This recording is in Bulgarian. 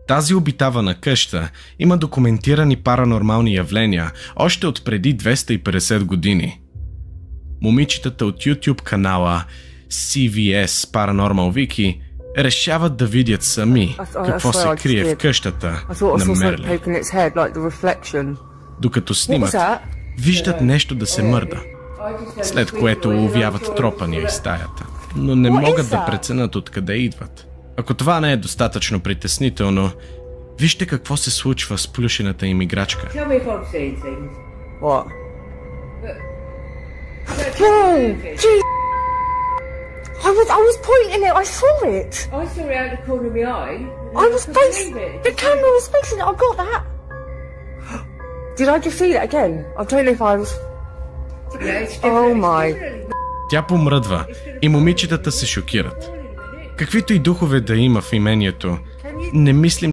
Тази обитавана къща има документирани паранормални явления още от преди 250 години. Момичетата от YouTube канала CVS Paranormal Wiki решават да видят сами какво се крие в къщата на Мерли. Докато снимат, виждат нещо да се мърда, след което уловяват тропания из стаята, но не могат да преценят откъде идват. Ако това не е достатъчно притеснително, вижте какво се случва с плюшената им играчка. I was pointing it, I saw it. I saw it out the corner of my eye. The camera was facing it, I got that. Did I just see that again? I don't know if I was... Oh my... Тя помръдва и момичетата се шокират. Каквито и духове да има в имението, не мислим,